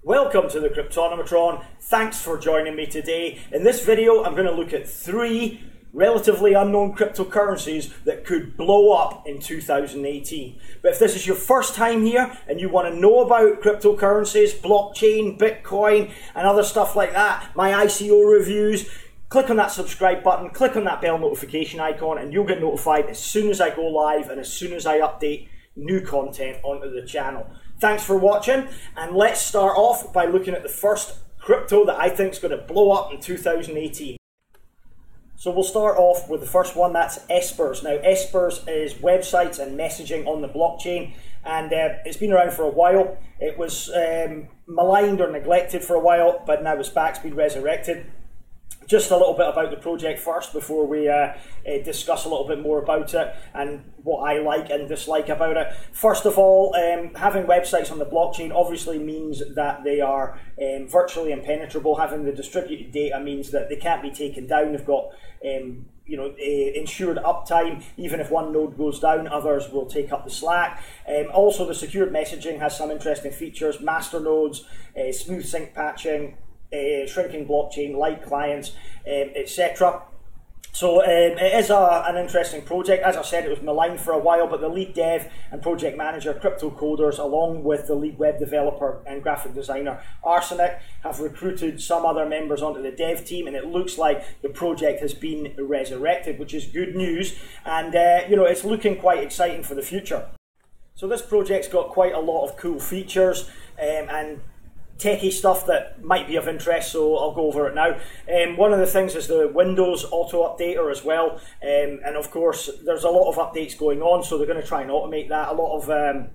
Welcome to the Cryptonomatron. Thanks for joining me today. In this video, I'm going to look at 3 relatively unknown cryptocurrencies that could blow up in 2018. But if this is your first time here and you want to know about cryptocurrencies, blockchain, Bitcoin, and other stuff like that, my ICO reviews, click on that subscribe button, click on that bell notification icon, and you'll get notified as soon as I go live and as soon as I update new content onto the channel. Thanks for watching, and let's start off by looking at the first crypto that I think is going to blow up in 2018. So we'll start off with the first one, that's Espers. Now Espers is websites and messaging on the blockchain, and it's been around for a while. It was maligned or neglected for a while, but now it's back, it's been resurrected. Just a little bit about the project first before we discuss a little bit more about it and what I like and dislike about it. First of all, having websites on the blockchain obviously means that they are virtually impenetrable. Having the distributed data means that they can't be taken down. They've got ensured uptime. Even if one node goes down, others will take up the slack. Also, the secured messaging has some interesting features: master nodes, smooth sync patching, shrinking blockchain, light clients, etc. So it is an interesting project. As I said, it was maligned for a while, but the lead dev and project manager, Crypto Coders, along with the lead web developer and graphic designer, Arsenic, have recruited some other members onto the dev team, and it looks like the project has been resurrected, which is good news, and it's looking quite exciting for the future. So this project's got quite a lot of cool features and techie stuff that might be of interest, so I'll go over it now. One of the things is the Windows auto updater as well, and of course there's a lot of updates going on, so they're going to try and automate that. A lot of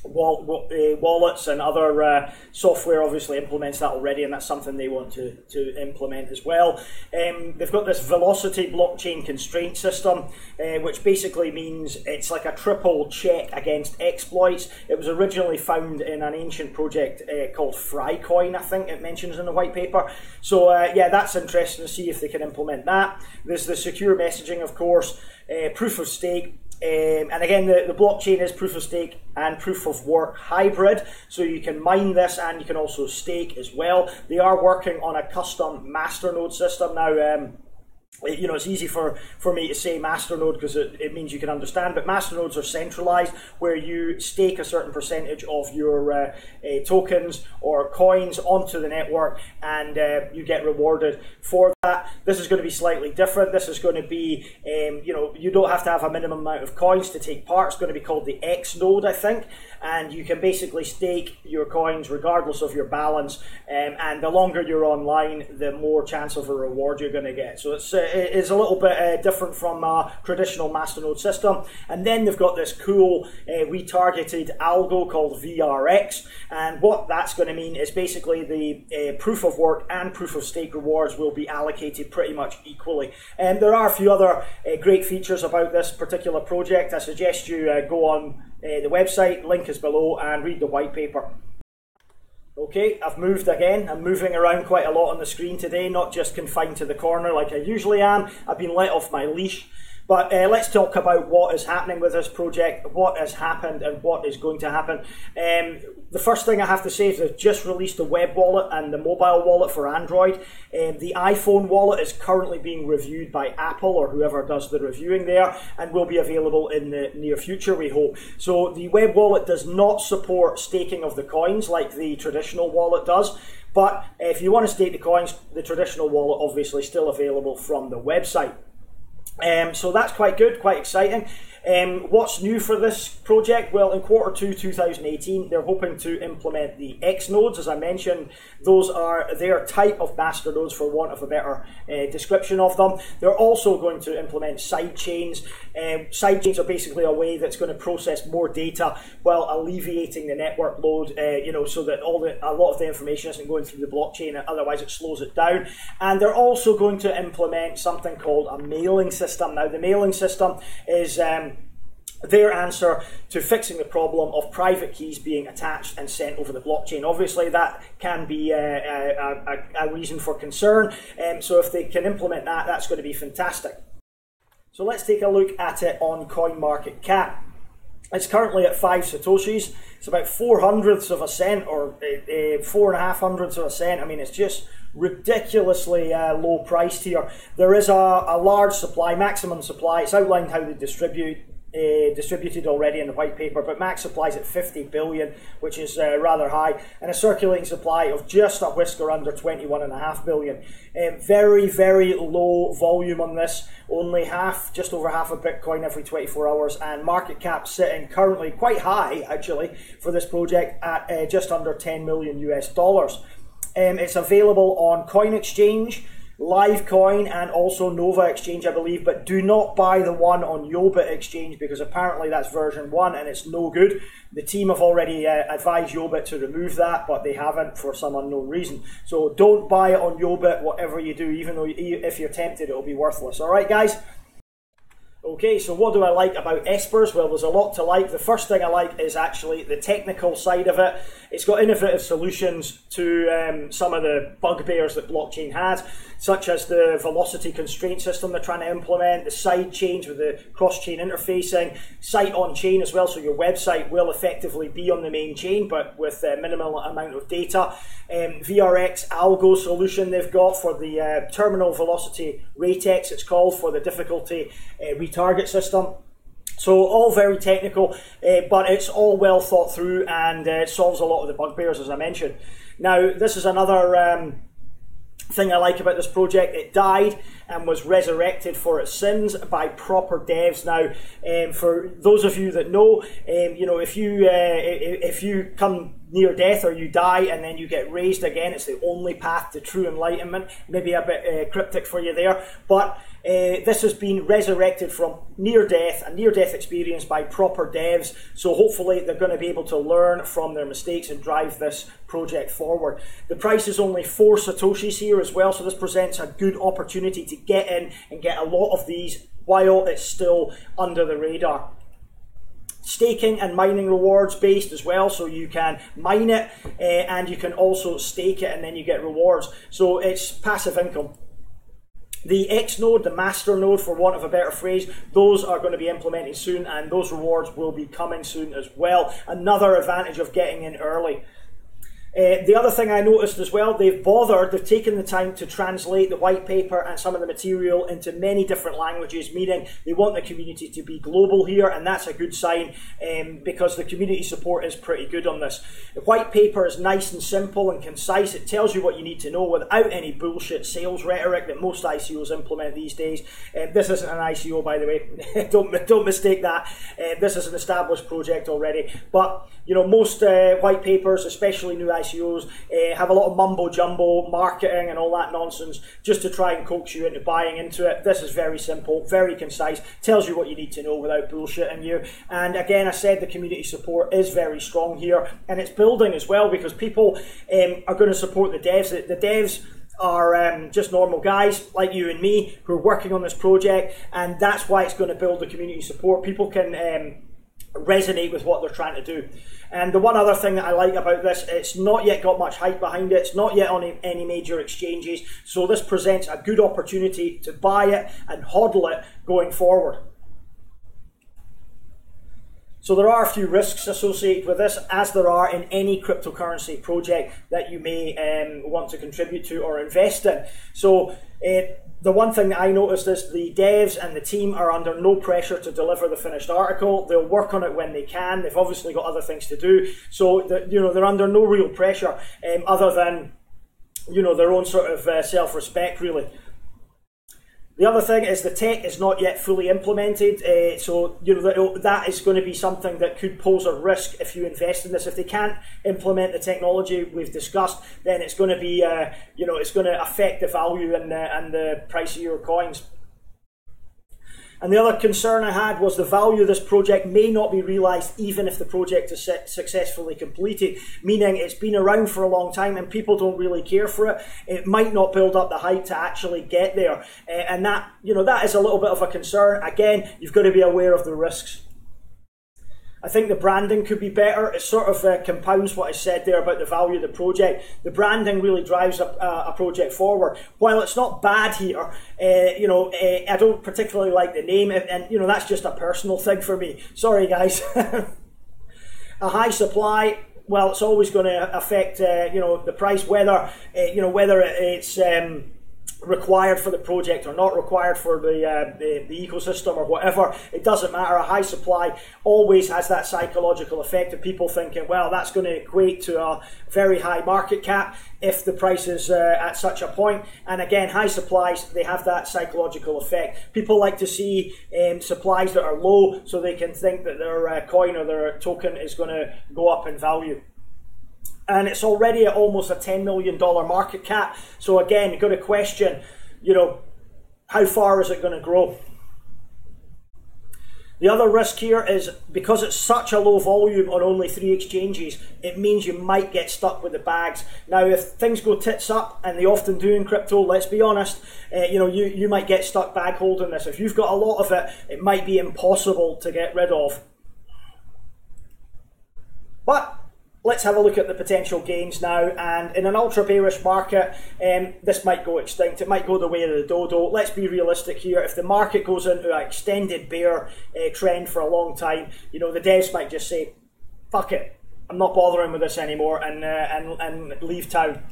wallets and other software obviously implements that already, and that's something they want to implement as well. They've got this velocity blockchain constraint system, which basically means it's like a triple check against exploits. It was originally found in an ancient project called Frycoin, I think it mentions in the white paper. So yeah, that's interesting to see if they can implement that. There's the secure messaging, of course, proof of stake. And again, the blockchain is proof of stake and proof of work hybrid, so you can mine this and you can also stake as well. They are working on a custom masternode system now. It's easy for me to say masternode because it means you can understand, but masternodes are centralized, where you stake a certain percentage of your tokens or coins onto the network, and you get rewarded for that. This is going to be slightly different. This is going to be, you don't have to have a minimum amount of coins to take part. It's going to be called the X node, I think, and you can basically stake your coins regardless of your balance, and the longer you're online, the more chance of a reward you're going to get. So it's a little bit different from a traditional masternode system. And then they've got this cool retargeted algo called VRX, and what that's going to mean is basically the proof of work and proof of stake rewards will be allocated pretty much equally. And there are a few other great features about this particular project. I suggest you go on the website, link is below, and read the white paper. Okay, I've moved again. I'm moving around quite a lot on the screen today, not just confined to the corner like I usually am. I've been let off my leash. But let's talk about what is happening with this project, what has happened and what is going to happen. The first thing I have to say is they've just released the web wallet and the mobile wallet for Android. The iPhone wallet is currently being reviewed by Apple or whoever does the reviewing there, and will be available in the near future, we hope. So the web wallet does not support staking of the coins like the traditional wallet does. But if you want to stake the coins, the traditional wallet obviously is still available from the website. So that's quite good, quite exciting. What's new for this project? Well, in Q2 2018, they're hoping to implement the X nodes. As I mentioned, those are their type of master nodes, for want of a better description of them. They're also going to implement side chains. Side chains are basically a way that's going to process more data while alleviating the network load, so that a lot of the information isn't going through the blockchain, and otherwise it slows it down. And they're also going to implement something called a mailing system. Now, the mailing system is their answer to fixing the problem of private keys being attached and sent over the blockchain. Obviously, that can be a reason for concern, so if they can implement that, that's going to be fantastic. So let's take a look at it on CoinMarketCap. It's currently at 5 Satoshis. It's about 4/100ths of a cent, or 4.5 of a cent. I mean, it's just ridiculously low priced here. There is a large supply, maximum supply. It's outlined how they distributed already in the white paper, but max supply is at 50 billion, which is rather high, and a circulating supply of just a whisker under 21.5 billion. Very, very low volume on this, only just over half a Bitcoin every 24 hours, and market cap sitting currently quite high, actually, for this project at just under 10 million US dollars. It's available on Coin Exchange, Livecoin, and also Nova Exchange, I believe, but do not buy the one on Yobit Exchange, because apparently that's version 1 and it's no good. The team have already advised Yobit to remove that, but they haven't for some unknown reason. So don't buy it on Yobit, whatever you do, even though if you're tempted, it'll be worthless. All right, guys? Okay, so what do I like about Espers? Well, there's a lot to like. The first thing I like is actually the technical side of it. It's got innovative solutions to some of the bugbears that blockchain has, such as the velocity constraint system they're trying to implement, the side chains with the cross-chain interfacing, site on chain as well, so your website will effectively be on the main chain, but with a minimal amount of data. VRX algo solution they've got for the terminal velocity ratex, it's called, for the difficulty retarget system. So all very technical, but it's all well thought through, and it solves a lot of the bugbears, as I mentioned. Now, this is another thing I like about this project. It died and was resurrected for its sins by proper devs. Now, for those of you that know, if you come near death or you die and then you get raised again, it's the only path to true enlightenment. Maybe a bit cryptic for you there, but this has been resurrected from near death, a near death experience by proper devs. So hopefully they're going to be able to learn from their mistakes and drive this project forward. The price is only 4 Satoshis here as well, so this presents a good opportunity to get in and get a lot of these while it's still under the radar. Staking and mining rewards based as well, so you can mine it and you can also stake it and then you get rewards. So it's passive income. The X node, the master node for want of a better phrase, those are going to be implemented soon, and those rewards will be coming soon as well. Another advantage of getting in early. The other thing I noticed as well, they've taken the time to translate the white paper and some of the material into many different languages, meaning they want the community to be global here, and that's a good sign because the community support is pretty good on this. The white paper is nice and simple and concise. It tells you what you need to know without any bullshit sales rhetoric that most ICOs implement these days. This isn't an ICO, by the way. don't mistake that. This is an established project already, but you know, most white papers, especially new ICOs, have a lot of mumbo jumbo marketing and all that nonsense just to try and coax you into buying into it. This is very simple, very concise, tells you what you need to know without bullshitting you. And again, I said the community support is very strong here, and it's building as well, because people are going to support the devs. The devs are just normal guys like you and me who are working on this project, and that's why it's going to build the community support. People can resonate with what they're trying to do. And the one other thing that I like about this, it's not yet got much hype behind it, it's not yet on any major exchanges, so this presents a good opportunity to buy it and hodl it going forward. So there are a few risks associated with this, as there are in any cryptocurrency project that you may want to contribute to or invest in. So the one thing that I noticed is the devs and the team are under no pressure to deliver the finished article. They'll work on it when they can. They've obviously got other things to do, so they're under no real pressure other than their own sort of self-respect, really. The other thing is the tech is not yet fully implemented, so that is going to be something that could pose a risk if you invest in this. If they can't implement the technology we've discussed, then it's going to be, it's going to affect the value and the price of your coins. And the other concern I had was the value of this project may not be realised even if the project is successfully completed, meaning it's been around for a long time and people don't really care for it. It might not build up the hype to actually get there, and that is a little bit of a concern. Again, you've got to be aware of the risks. I think the branding could be better. It sort of compounds what I said there about the value of the project. The branding really drives a project forward. While it's not bad here, I don't particularly like the name, and that's just a personal thing for me. Sorry, guys. A high supply, well, it's always going to affect the price, whether it's required for the project or not required for the ecosystem or whatever. It doesn't matter. A high supply always has that psychological effect of people thinking, well, that's going to equate to a very high market cap if the price is at such a point. And again, high supplies, they have that psychological effect. People like to see supplies that are low so they can think that their coin or their token is going to go up in value. And it's already at almost a $10 million market cap. So again, you've got to question, how far is it going to grow? The other risk here is because it's such a low volume on only 3 exchanges, it means you might get stuck with the bags. Now, if things go tits up, and they often do in crypto, let's be honest, you might get stuck bag holding this. If you've got a lot of it, it might be impossible to get rid of. But let's have a look at the potential gains now, and in an ultra bearish market, this might go extinct. It might go the way of the dodo. Let's be realistic here. If the market goes into an extended bear trend for a long time, the devs might just say, fuck it, I'm not bothering with this anymore, and leave town.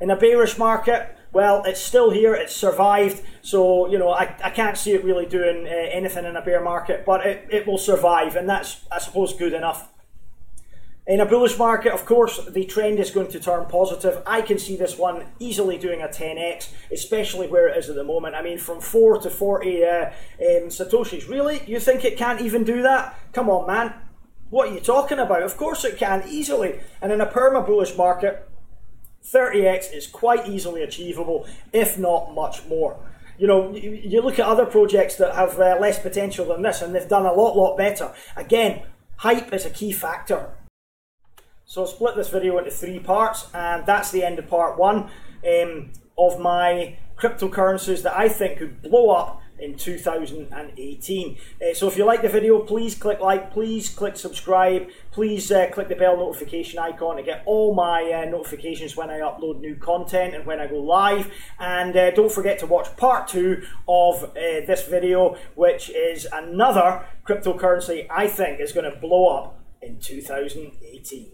In a bearish market, well, it's still here, it's survived, so I can't see it really doing anything in a bear market, but it will survive, and that's, I suppose, good enough. In a bullish market, of course, the trend is going to turn positive. I can see this one easily doing a 10x, especially where it is at the moment. I mean, from 4 to 40 Satoshis. Really? You think it can't even do that? Come on, man. What are you talking about? Of course it can, easily. And in a perma-bullish market, 30x is quite easily achievable, if not much more. You look at other projects that have less potential than this, and they've done a lot better. Again, hype is a key factor. So I'll split this video into 3 parts, and that's the end of part 1 of my cryptocurrencies that I think could blow up in 2018. So if you like the video, please click like, please click subscribe, please click the bell notification icon to get all my notifications when I upload new content and when I go live. And don't forget to watch part 2 of this video, which is another cryptocurrency I think is going to blow up in 2018.